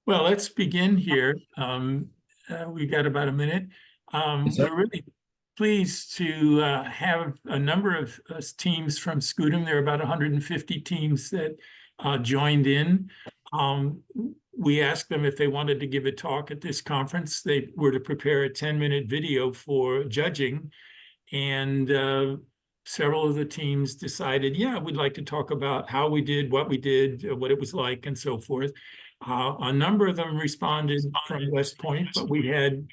Well, let's begin here. We've got about a minute. Yes, sir. We're really pleased to have a number of teams from SCUDEM. There are about 150 teams that joined in. We asked them if they wanted to give a talk at this conference. They were to prepare a 10-minute video for judging, and several of the teams decided, yeah, we'd like to talk about how we did, what it was like, and so forth. A number of them responded from West Point, but we had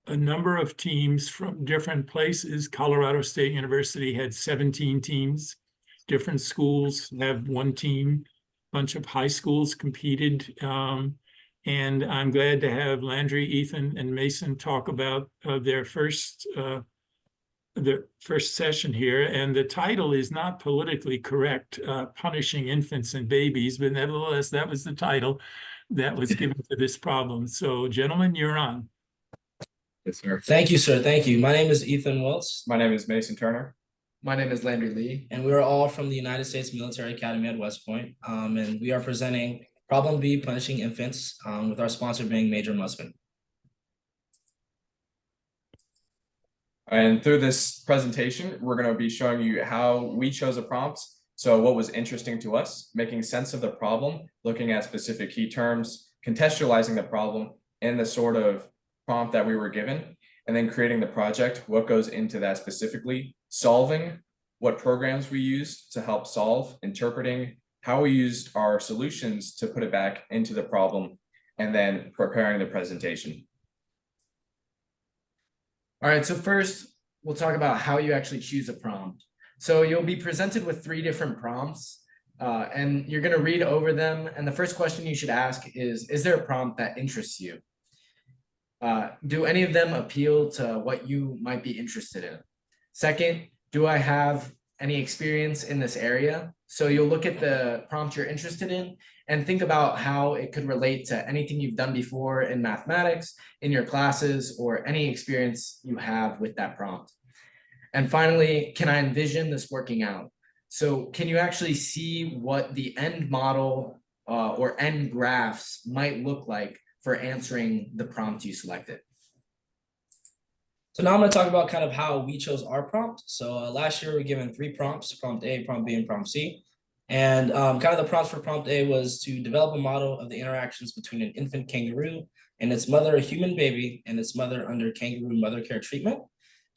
a number of teams from different places. Colorado State University had 17 teams. Different schools have one team. A bunch of high schools competed. And I'm glad to have Landry, Ethan, and Masen talk about their first session here, and the title is not politically correct, punishing infants and babies, but nevertheless, that was the title that was given to this problem. So, gentlemen, you're on. Yes, sir. Thank you, sir. Thank you. My name is Ethan Wiltz. My name is Mason Turner. My name is Landry Lee. And we're all from the United States Military Academy at West Point. And we are presenting Problem B, punishing infants, with our sponsor being Major Musman. And through this presentation, we're going to be showing you how we chose a prompt. So what was interesting to us, making sense of the problem, looking at specific key terms, contextualizing the problem in the sort of prompt that we were given, and then creating the project, what goes into that specifically, solving, what programs we used to help solve, interpreting, how we used our solutions to put it back into the problem, and then preparing the presentation. All right, so first we'll talk about how you actually choose a prompt. So you'll be presented with 3 different prompts, and you're going to read over them. And the first question you should ask is there a prompt that interests you? Do any of them appeal to what you might be interested in? Second, do I have any experience in this area? So you'll look at the prompt you're interested in and think about how it could relate to anything you've done before in mathematics, in your classes, or any experience you have with that prompt. And finally, can I envision this working out? So can you actually see what the end model or end graphs might look like for answering the prompt you selected? So now I'm going to talk about kind of how we chose our prompt. So last year we were given 3 prompts, prompt A, prompt B, and prompt C. And kind of the prompt for prompt A was to develop a model of the interactions between an infant kangaroo and its mother, a human baby, and its mother under kangaroo mother care treatment.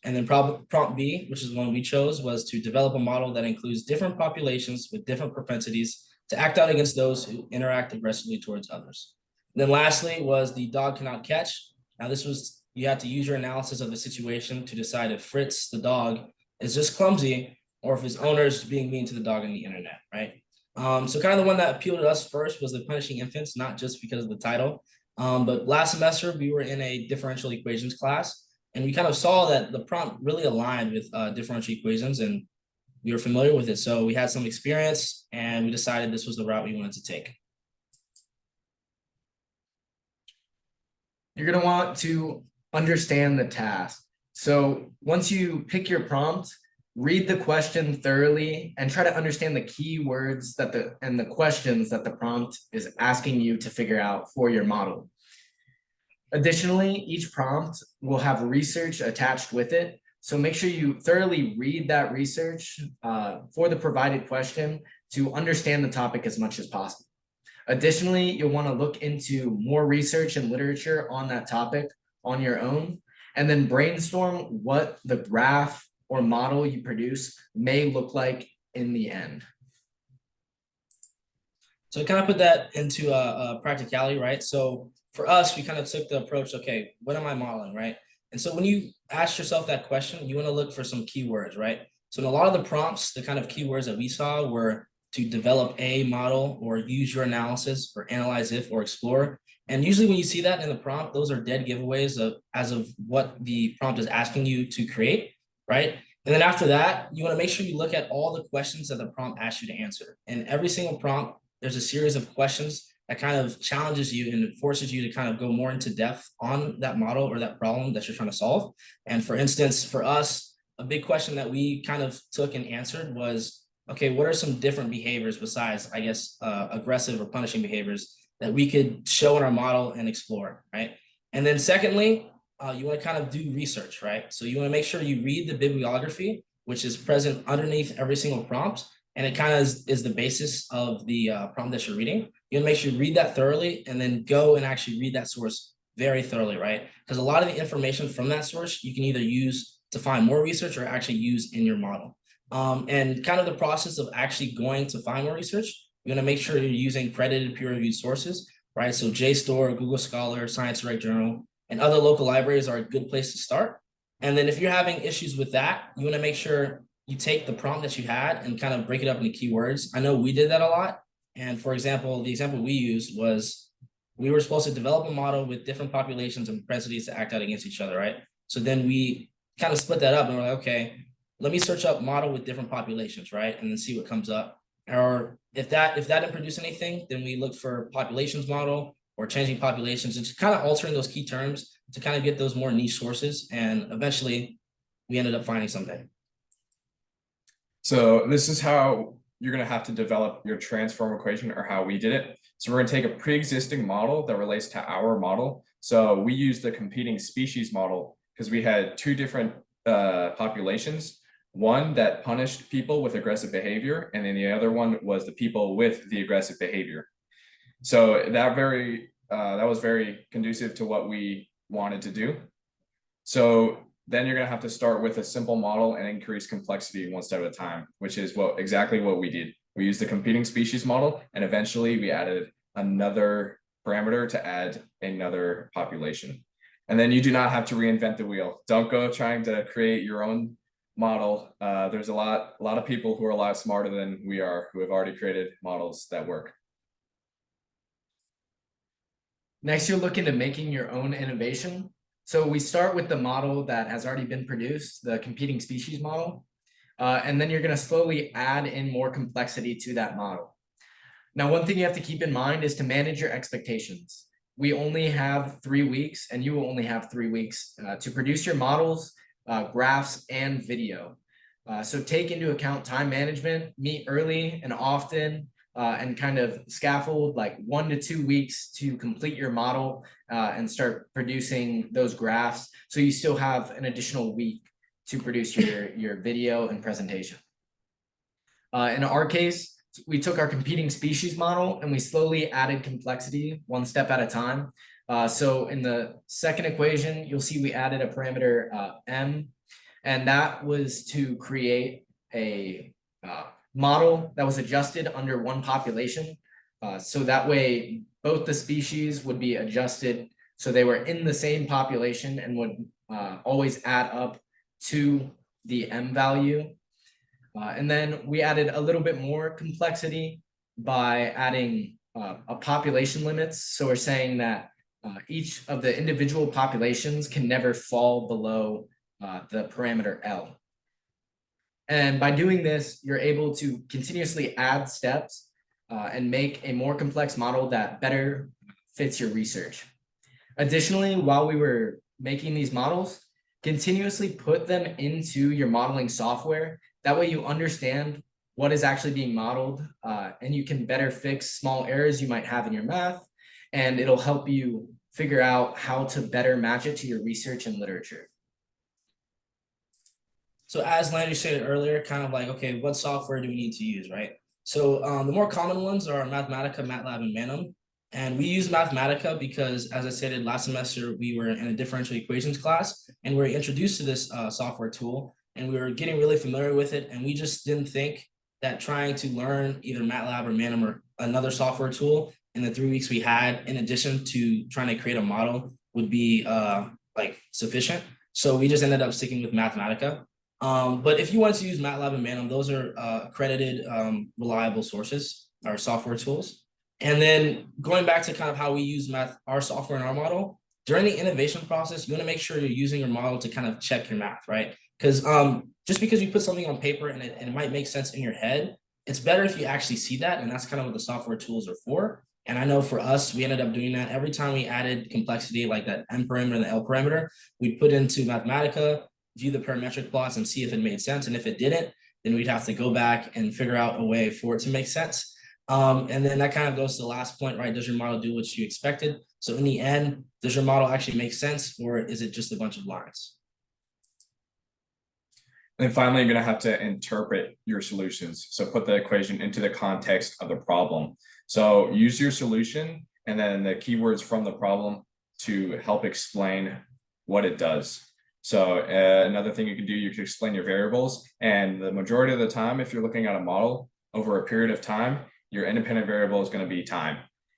And then prompt B, which is one we chose, was to develop a model that includes different populations with different propensities to act out against those who interact aggressively towards others. And then lastly was the dog cannot catch. Now this was, you had to use your analysis of the situation to decide if Fritz, the dog, is just clumsy or if his owner is being mean to the dog on the internet, right? So kind of the one that appealed to us first was the punishing infants, not just because of the title. But last semester we were in a differential equations class, and we kind of saw that the prompt really aligned with differential equations, and we were familiar with it. So we had some experience, and we decided this was the route we wanted to take. You're going to want to understand the task. So once you pick your prompt, read the question thoroughly and try to understand the key words and the questions that the prompt is asking you to figure out for your model. Additionally, each prompt will have research attached with it. So make sure you thoroughly read that research for the provided question to understand the topic as much as possible. Additionally, you'll want to look into more research and literature on that topic on your own, and then brainstorm what the graph or model you produce may look like in the end. So kind of put that into a practicality, right? So for us, we kind of took the approach, okay, what am I modeling, right? And so when you ask yourself that question, you want to look for some keywords, right? So in a lot of the prompts, the kind of keywords that we saw were to develop a model or use your analysis or analyze if or explore. And usually when you see that in the prompt, those are dead giveaways as of what the prompt is asking you to create, right? And then after that, you want to make sure you look at all the questions that the prompt asks you to answer. And every single prompt, there's a series of questions that kind of challenges you and forces you to kind of go more into depth on that model or that problem that you're trying to solve. And for instance, for us, a big question that we kind of took and answered was, okay, what are some different behaviors besides, I guess, aggressive or punishing behaviors that we could show in our model and explore, right? And then secondly, you want to kind of do research, right? So you want to make sure you read the bibliography, which is present underneath every single prompt. And it kind of is the basis of the prompt that you're reading. You want to make sure you read that thoroughly and then go and actually read that source very thoroughly, right? Because a lot of the information from that source, you can either use to find more research or actually use in your model. And kind of the process of actually going to find more research, you're going to make sure you're using credited peer-reviewed sources, right? So JSTOR, Google Scholar, Science Direct Journal, and other local libraries are a good place to start. And then if you're having issues with that, you want to make sure you take the prompt that you had and kind of break it up into keywords. I know we did that a lot. And for example, the example we used was we were supposed to develop a model with different populations and propensities to act out against each other, right? So then we kind of split that up and we're like, okay, let me search up model with different populations, right? And then see what comes up. Or if that didn't produce anything, then we look for populations model or changing populations and just kind of altering those key terms to kind of get those more niche sources. And eventually we ended up finding something. So this is how you're going to have to develop your transform equation, or how we did it. So we're going to take a pre-existing model that relates to our model. So we used the competing species model because we had two different populations. One that punished people with aggressive behavior, and then the other one was the people with the aggressive behavior. So that was very conducive to what we wanted to do. So then you're going to have to start with a simple model and increase complexity one step at a time, which is exactly what we did. We used the competing species model, and eventually we added another parameter to add another population. And then you do not have to reinvent the wheel. Don't go trying to create your own model. There's a lot of people who are a lot smarter than we are, who have already created models that work. Next, you'll look into making your own innovation. So we start with the model that has already been produced, the competing species model, and then you're going to slowly add in more complexity to that model. Now, one thing you have to keep in mind is to manage your expectations. We only have 3 weeks, and you will only have 3 weeks to produce your models, graphs, and video. So take into account time management, meet early and often, and kind of scaffold like 1 to 2 weeks to complete your model and start producing those graphs. So you still have an additional week to produce your video and presentation. In our case, we took our competing species model and we slowly added complexity one step at a time. So in the second equation, you'll see we added a parameter M, and that was to create a model that was adjusted under one population. So that way, both the species would be adjusted so they were in the same population and would always add up to the M value. And then we added a little bit more complexity by adding a population limits. So we're saying that each of the individual populations can never fall below the parameter L. And by doing this, you're able to continuously add steps and make a more complex model that better fits your research. Additionally, while we were making these models, continuously put them into your modeling software. That way you understand what is actually being modeled and you can better fix small errors you might have in your math, and it'll help you figure out how to better match it to your research and literature. So as Landry said earlier, kind of like, okay, what software do we need to use, right? So the more common ones are Mathematica, MATLAB, and Manem. And we use Mathematica because, as I stated last semester, we were in a differential equations class and we were introduced to this software tool, and we were getting really familiar with it. And we just didn't think that trying to learn either MATLAB or Manem or another software tool in the 3 weeks we had, in addition to trying to create a model, would be like sufficient. So we just ended up sticking with Mathematica. But if you want to use MATLAB and Manem, those are accredited, reliable sources, our software tools. And then going back to kind of how we use our software in our model, during the innovation process, you want to make sure you're using your model to kind of check your math, right? Because just because you put something on paper and it might make sense in your head, it's better if you actually see that. And that's kind of what the software tools are for. And I know for us, we ended up doing that every time we added complexity, like that M parameter and the L parameter, we put into Mathematica, view the parametric plots and see if it made sense. And if it didn't, then we'd have to go back and figure out a way for it to make sense. And then that kind of goes to the last point, right? Does your model do what you expected? So in the end, does your model actually make sense, or is it just a bunch of lines? And then finally, you're going to have to interpret your solutions. So put the equation into the context of the problem. So use your solution and then the keywords from the problem to help explain what it does. So another thing you can do, you can explain your variables. And the majority of the time, if you're looking at a model over a period of time, your independent variable is going to be time.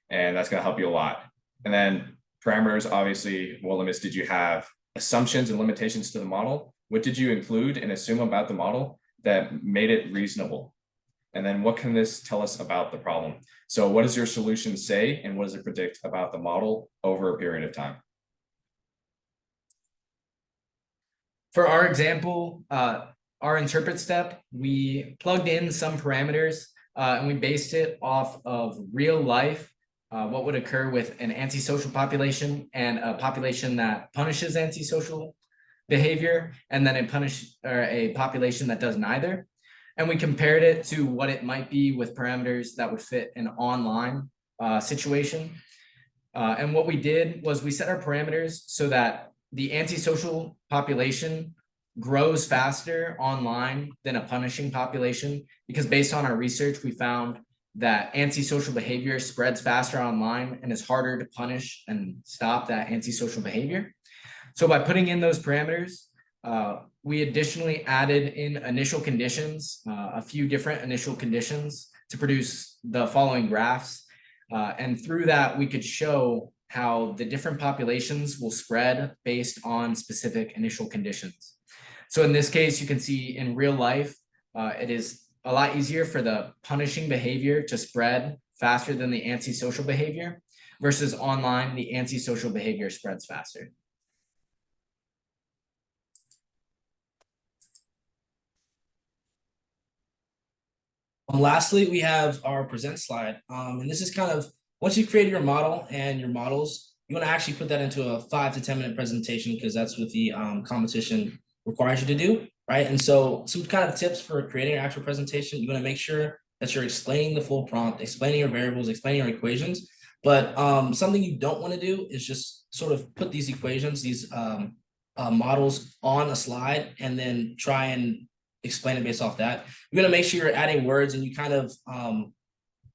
And that's going to help you a lot. And then parameters, obviously, what limits did you have? Assumptions and limitations to the model. What did you include and assume about the model that made it reasonable? And then what can this tell us about the problem? So what does your solution say and what does it predict about the model over a period of time? For our example, our interpret step, we plugged in some parameters and we based it off of real life, what would occur with an antisocial population and a population that punishes antisocial behavior, and then a population that does neither. And we compared it to what it might be with parameters that would fit an online situation. And what we did was we set our parameters so that the antisocial population grows faster online than a punishing population, because based on our research, we found that antisocial behavior spreads faster online and is harder to punish and stop that antisocial behavior. So by putting in those parameters, we additionally added in initial conditions, a few different initial conditions to produce the following graphs. And through that, we could show how the different populations will spread based on specific initial conditions. So in this case, you can see in real life, it is a lot easier for the punishing behavior to spread faster than the antisocial behavior, versus online, the antisocial behavior spreads faster. Lastly, we have our present slide. And this is kind of, once you've created your model and your models, you want to actually put that into a 5 to 10 minute presentation, because that's what the competition requires you to do, right? And so some kind of tips for creating an actual presentation: you want to make sure that you're explaining the full prompt, explaining your variables, explaining your equations. But something you don't want to do is just sort of put these equations, these models on a slide and then try and explain it based off that. You're going to make sure you're adding words and you kind of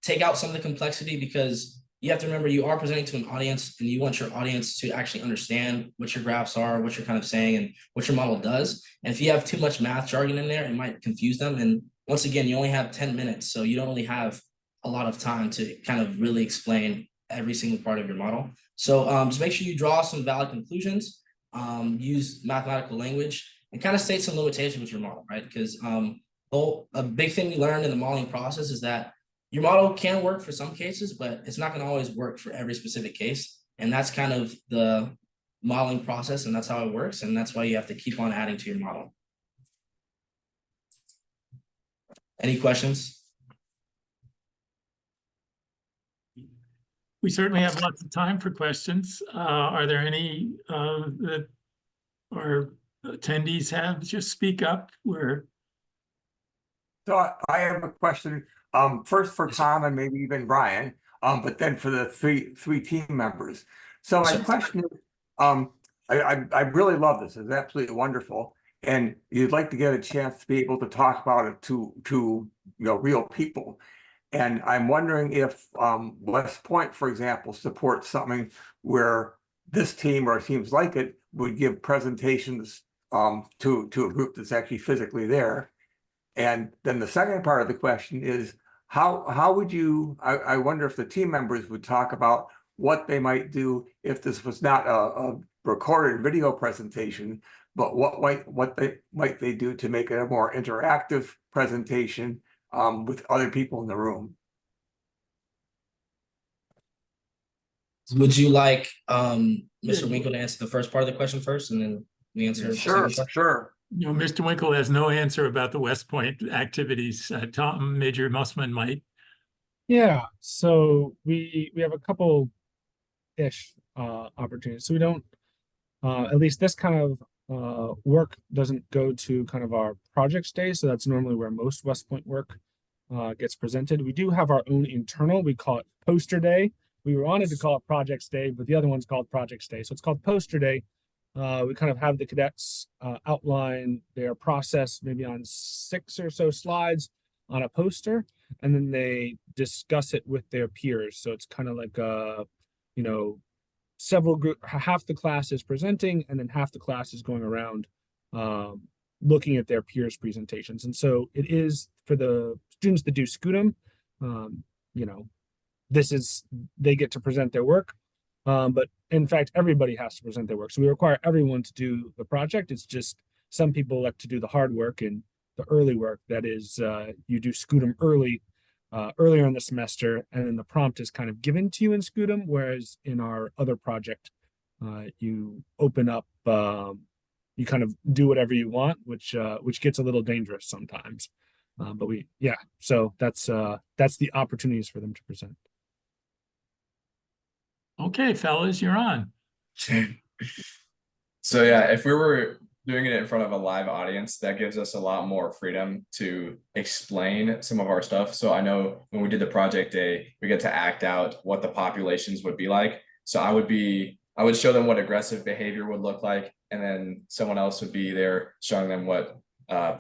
take out some of the complexity, because you have to remember you are presenting to an audience and you want your audience to actually understand what your graphs are, what you're kind of saying, and what your model does. And if you have too much math jargon in there, it might confuse them. And once again, you only have 10 minutes, so you don't really have a lot of time to kind of really explain every single part of your model. So just make sure you draw some valid conclusions, use mathematical language, and kind of state some limitations with your model, right? Because a big thing we learned in the modeling process is that your model can work for some cases, but it's not going to always work for every specific case. And that's kind of the modeling process, and that's how it works. And that's why you have to keep on adding to your model. Any questions? We certainly have lots of time for questions. Are there any that our attendees have? Just speak up. So I have a question, first for Tom and maybe even Brian, but then for the three team members. So my question is, I really love this. It's absolutely wonderful. And you'd like to get a chance to be able to talk about it to real people. And I'm wondering if West Point, for example, supports something where this team or teams like it would give presentations to a group that's actually physically there. And then the second part of the question is, how would you, I wonder if the team members would talk about what they might do if this was not a recorded video presentation, but what might they do to make it a more interactive presentation with other people in the room? Would you like Mr. Winkle to answer the first part of the question first, and then we answer? Sure. Mr. Winkle has no answer about the West Point activities. Tom, Major Mussman might. Yeah, so we have a couple-ish opportunities. So we don't, at least this kind of work doesn't go to kind of our projects day. So that's normally where most West Point work gets presented. We do have our own internal, we call it poster day. We wanted to call it projects day, but the other one's called projects day. So it's called poster day. We kind of have the cadets outline their process maybe on 6 or so slides on a poster, and then they discuss it with their peers. So it's kind of like you know, several group, half the class is presenting, and then half the class is going around looking at their peers' presentations. And so it is for the students that do SCUDEM, you know, they get to present their work. But in fact, everybody has to present their work. So we require everyone to do the project. It's just some people elect to do the hard work and the early work. That is, you do SCUDEM earlier in the semester, and then the prompt is kind of given to you in SCUDEM, whereas in our other project, you open up, you kind of do whatever you want, which gets a little dangerous sometimes. But so that's the opportunities for them to present. Okay, fellas, you're on. So yeah, if we were doing it in front of a live audience, that gives us a lot more freedom to explain some of our stuff. So I know when we did the project day, we get to act out what the populations would be like. So I would show them what aggressive behavior would look like, and then someone else would be there showing them what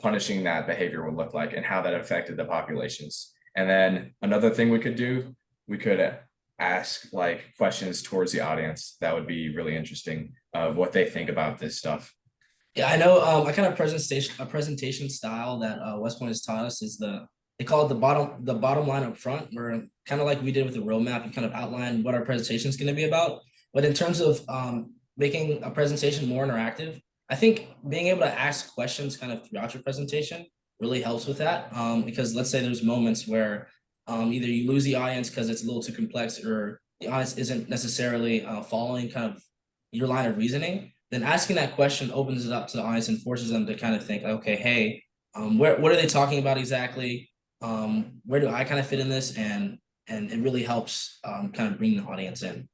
punishing that behavior would look like and how that affected the populations. And then another thing we could do, we could ask like questions towards the audience. That would be really interesting of what they think about this stuff. Yeah, I know. A kind of presentation style that West Point has taught us is they call it the bottom line up front, where kind of like we did with the roadmap, you kind of outline what our presentation is going to be about. But in terms of making a presentation more interactive, I think being able to ask questions kind of throughout your presentation really helps with that. Because let's say there's moments where either you lose the audience because it's a little too complex, or the audience isn't necessarily following kind of your line of reasoning. Then asking that question opens it up to the audience and forces them to kind of think, okay, hey, what are they talking about exactly? Where do I kind of fit in this? And it really helps kind of bring the audience in.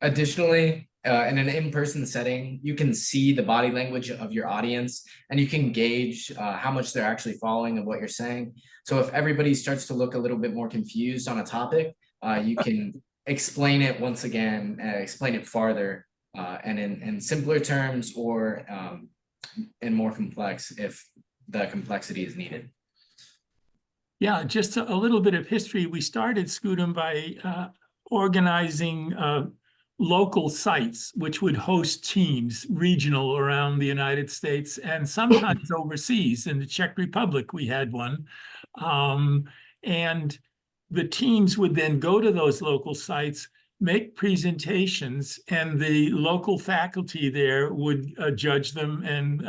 Additionally, in an in-person setting, you can see the body language of your audience, and you can gauge how much they're actually following of what you're saying. So if everybody starts to look a little bit more confused on a topic, you can explain it once again, explain it farther, and in simpler terms, or in more complex if the complexity is needed. Yeah, just a little bit of history. We started SCUDEM by organizing local sites which would host teams regional around the United States and sometimes overseas. In the Czech Republic, we had one. And the teams would then go to those local sites, make presentations, and the local faculty there would judge them and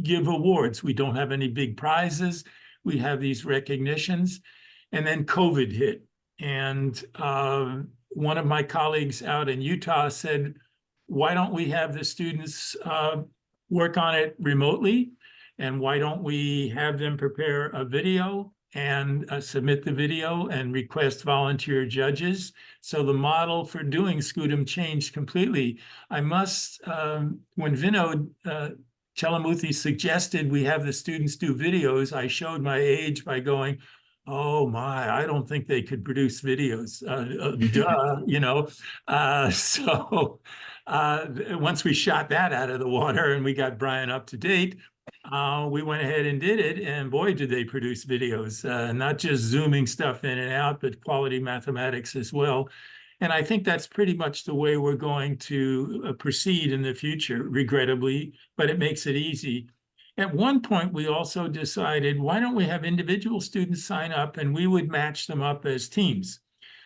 give awards. We don't have any big prizes. We have these recognitions. And then COVID hit. And one of my colleagues out in Utah said, why don't we have the students work on it remotely? And why don't we have them prepare a video and submit the video and request volunteer judges? So the model for doing SCUDEM changed completely. I must, when Vinod Chelamuthi suggested we have the students do videos, I showed my age by going, oh my, I don't think they could produce videos, duh, you know. So once we shot that out of the water and we got Brian up to date, we went ahead and did it, and boy, did they produce videos, not just zooming stuff in and out, but quality mathematics as well. And I think that's pretty much the way we're going to proceed in the future, regrettably, but it makes it easy. At one point, we also decided, why don't we have individual students sign up and we would match them up as teams?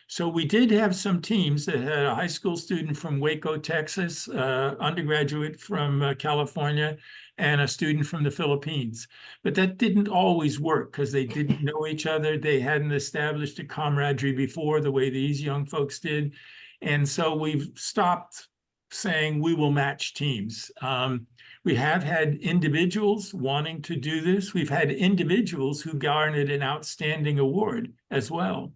So we did have some teams that had a high school student from Waco, Texas, undergraduate from California, and a student from the Philippines. But that didn't always work because they didn't know each other. They hadn't established a camaraderie before the way these young folks did. And so we've stopped saying we will match teams. We have had individuals wanting to do this. We've had individuals who garnered an outstanding award as well.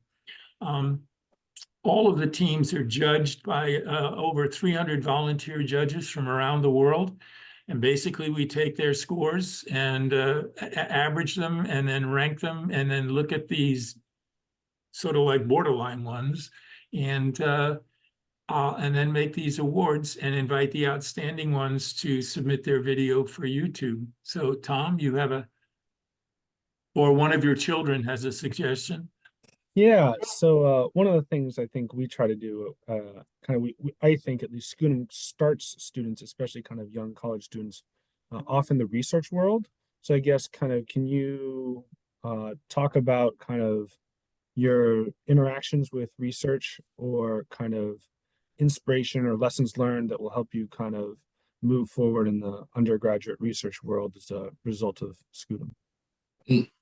All of the teams are judged by over 300 volunteer judges from around the world. And basically, we take their scores and average them and then rank them and then look at these sort of like borderline ones and then make these awards and invite the outstanding ones to submit their video for YouTube. So Tom, you have or one of your children has a suggestion? Yeah, so one of the things I think we try to do, I think at least SCUDEM starts students, especially kind of young college students, off in the research world. So I guess kind of can you talk about kind of your interactions with research or kind of inspiration or lessons learned that will help you kind of move forward in the undergraduate research world as a result of SCUDEM?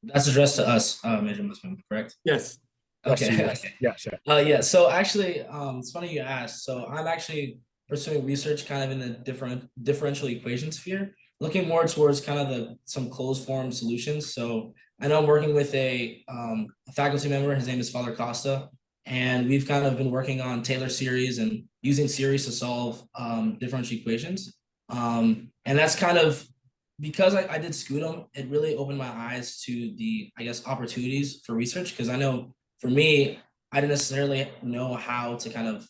That's addressed to us, Major Muslim, correct? Yes. Okay. Yes. Yeah. So actually, it's funny you asked. So I'm actually pursuing research kind of in the differential equation sphere, looking more towards kind of some closed form solutions. So I know I'm working with a faculty member. His name is Father Costa, and we've kind of been working on Taylor series and using series to solve differential equations. And that's kind of because I did SCUDEM. It really opened my eyes to the, I guess, opportunities for research, because I know for me, I didn't necessarily know how to kind of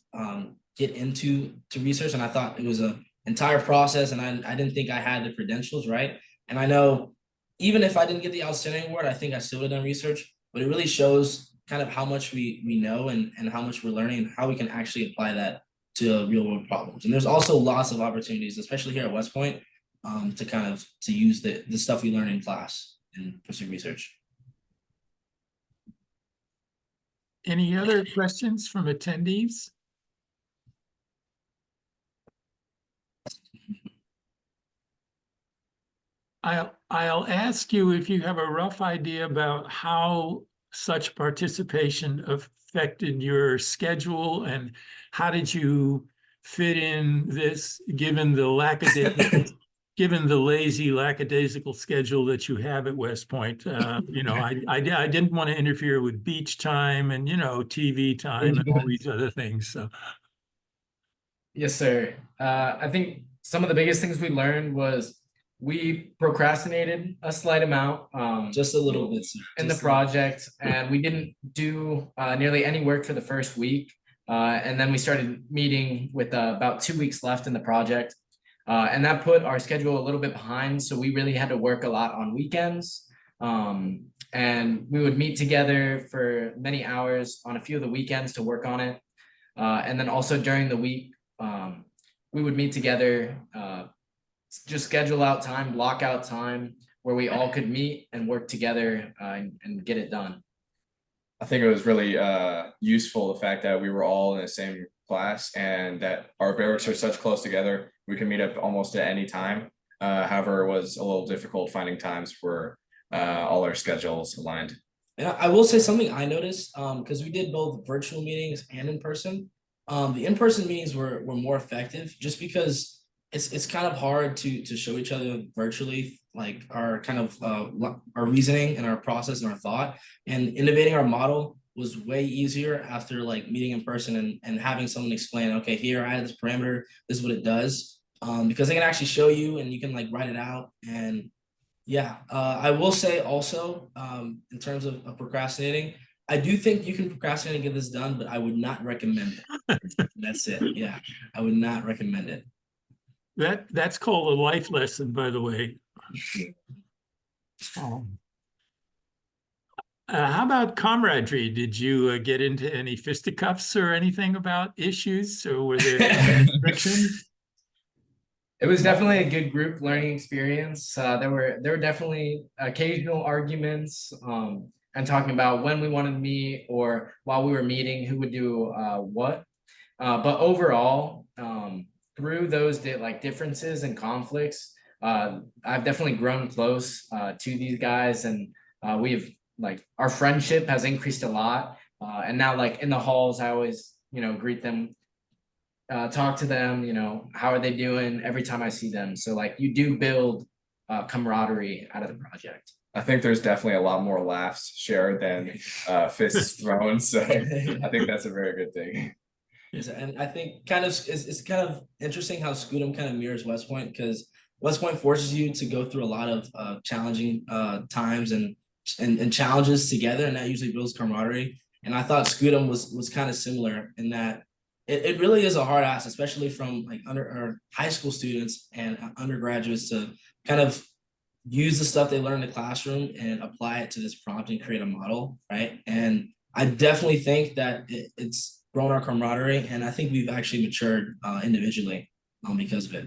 get into research, and I thought it was an entire process, and I didn't think I had the credentials, right? And I know even if I didn't get the outstanding award, I think I still would have done research, but it really shows kind of how much we know and how much we're learning and how we can actually apply that to real world problems. And there's also lots of opportunities, especially here at West Point, to use the stuff we learn in class and pursue research. Any other questions from attendees? I'll ask you if you have a rough idea about how such participation affected your schedule, and how did you fit in this given the lazy lackadaisical schedule that you have at West Point. I didn't want to interfere with beach time and, TV time and all these other things. So. Yes, sir. I think some of the biggest things we learned was we procrastinated a slight amount. Just a little bit, sir. In the project, and we didn't do nearly any work for the first week. And then we started meeting with about 2 weeks left in the project. And that put our schedule a little bit behind. So we really had to work a lot on weekends. And we would meet together for many hours on a few of the weekends to work on it. And then also during the week, we would meet together, just schedule out time, block out time where we all could meet and work together and get it done. I think it was really useful, the fact that we were all in the same class and that our barracks are such close together. We can meet up almost at any time. However, it was a little difficult finding times where all our schedules aligned. And I will say something I noticed, because we did both virtual meetings and in person. The in-person meetings were more effective, just because it's kind of hard to show each other virtually, like our kind of our reasoning and our process and our thought, and innovating our model was way easier after like meeting in person and having someone explain, okay, here I have this parameter, this is what it does, because they can actually show you and you can like write it out. And yeah, I will say also, in terms of procrastinating, I do think you can procrastinate and get this done, but I would not recommend it. That's it. Yeah, I would not recommend it. That's called a life lesson, by the way. How about camaraderie? Did you get into any fisticuffs or anything about issues, or were there restrictions? It was definitely a good group learning experience. There were definitely occasional arguments and talking about when we wanted to meet or while we were meeting, who would do what. But overall, through those differences and conflicts, I've definitely grown close to these guys, and we've our friendship has increased a lot. And now in the halls, I always greet them, talk to them, how are they doing every time I see them. So you do build camaraderie out of the project. I think there's definitely a lot more laughs shared than fists thrown. So I think that's a very good thing. And I think it's kind of interesting how SCUDEM kind of mirrors West Point, because West Point forces you to go through a lot of challenging times and challenges together, and that usually builds camaraderie. And I thought SCUDEM was kind of similar in that it really is a hard ask, especially from like high school students and undergraduates, to kind of use the stuff they learn in the classroom and apply it to this prompt and create a model, right? And I definitely think that it's grown our camaraderie, and I think we've actually matured individually because of it.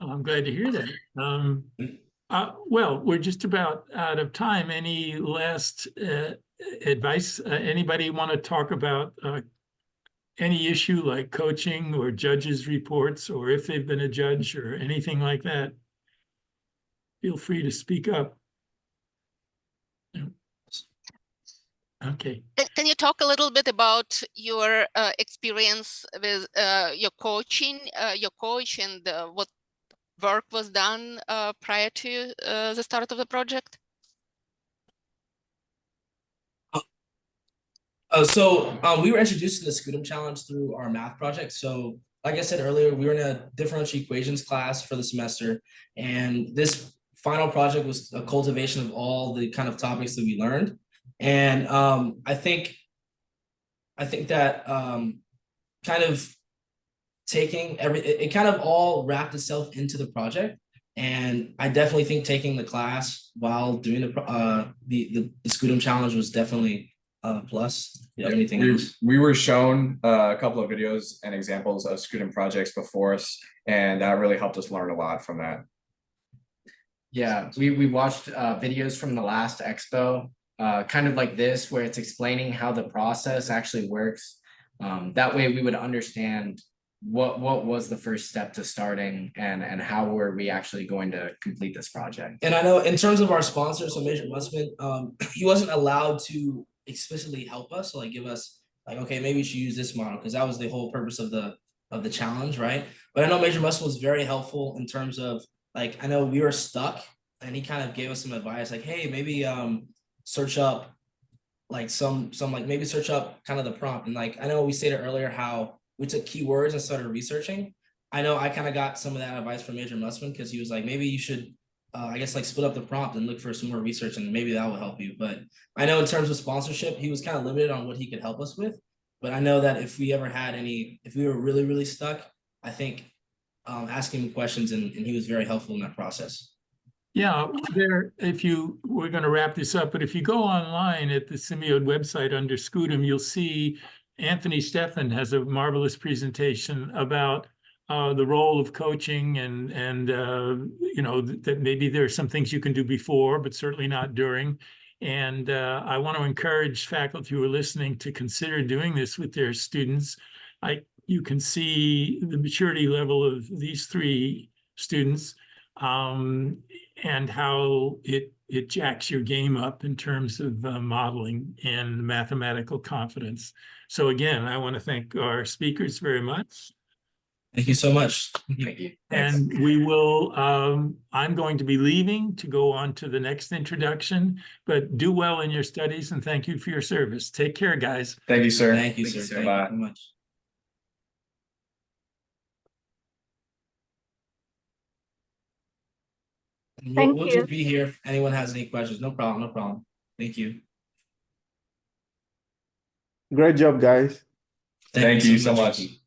I'm glad to hear that. Well, we're just about out of time. Any last advice? Anybody want to talk about any issue like coaching or judges' reports, or if they've been a judge or anything like that? Feel free to speak up. Okay. Can you talk a little bit about your experience with your coaching, your coach, and what work was done prior to the start of the project? We were introduced to the SCUDEM challenge through our math project. So like I said earlier, we were in a differential equations class for the semester, and this final project was a cultivation of all the kind of topics that we learned. And I think that kind of taking it kind of all wrapped itself into the project. And I definitely think taking the class while doing the SCUDEM challenge was definitely a plus. We were shown a couple of videos and examples of SCUDEM projects before us, and that really helped us learn a lot from that. Yeah, we watched videos from the last expo, kind of like this, where it's explaining how the process actually works. That way we would understand what was the first step to starting, and how were we actually going to complete this project. And I know in terms of our sponsor, so Major Musman, he wasn't allowed to explicitly help us, so like give us like, okay, maybe you should use this model, because that was the whole purpose of the challenge, right? But I know Major Musman was very helpful in terms of, like, I know we were stuck and he kind of gave us some advice, like, hey, maybe search up like some like maybe search up kind of the prompt. And like, I know we stated earlier how we took keywords and started researching. I know I kind of got some of that advice from Major Musman, because he was like, maybe you should I guess like split up the prompt and look for some more research, and maybe that will help you. But I know in terms of sponsorship, he was kind of limited on what he could help us with. But I know that if we ever had if we were really, really stuck, I think asking him questions, and he was very helpful in that process. Yeah, we're going to wrap this up, but if you go online at the SIMIODE website under SCUDEM, you'll see Anthony Stephan has a marvelous presentation about the role of coaching, and you know, that maybe there are some things you can do before, but certainly not during. And I want to encourage faculty who are listening to consider doing this with their students. You can see the maturity level of these three students, and how it jacks your game up in terms of modeling and mathematical confidence. So again, I want to thank our speakers very much. Thank you so much. Thank you. And we will, I'm going to be leaving to go on to the next introduction, but do well in your studies, and thank you for your service. Take care, guys. Thank you, sir. Thank you, sir. Thank you Bye. so much. We'll just be here if anyone has any questions. No problem. No problem. Thank you. Great job, guys. Thank you so much. Ricky.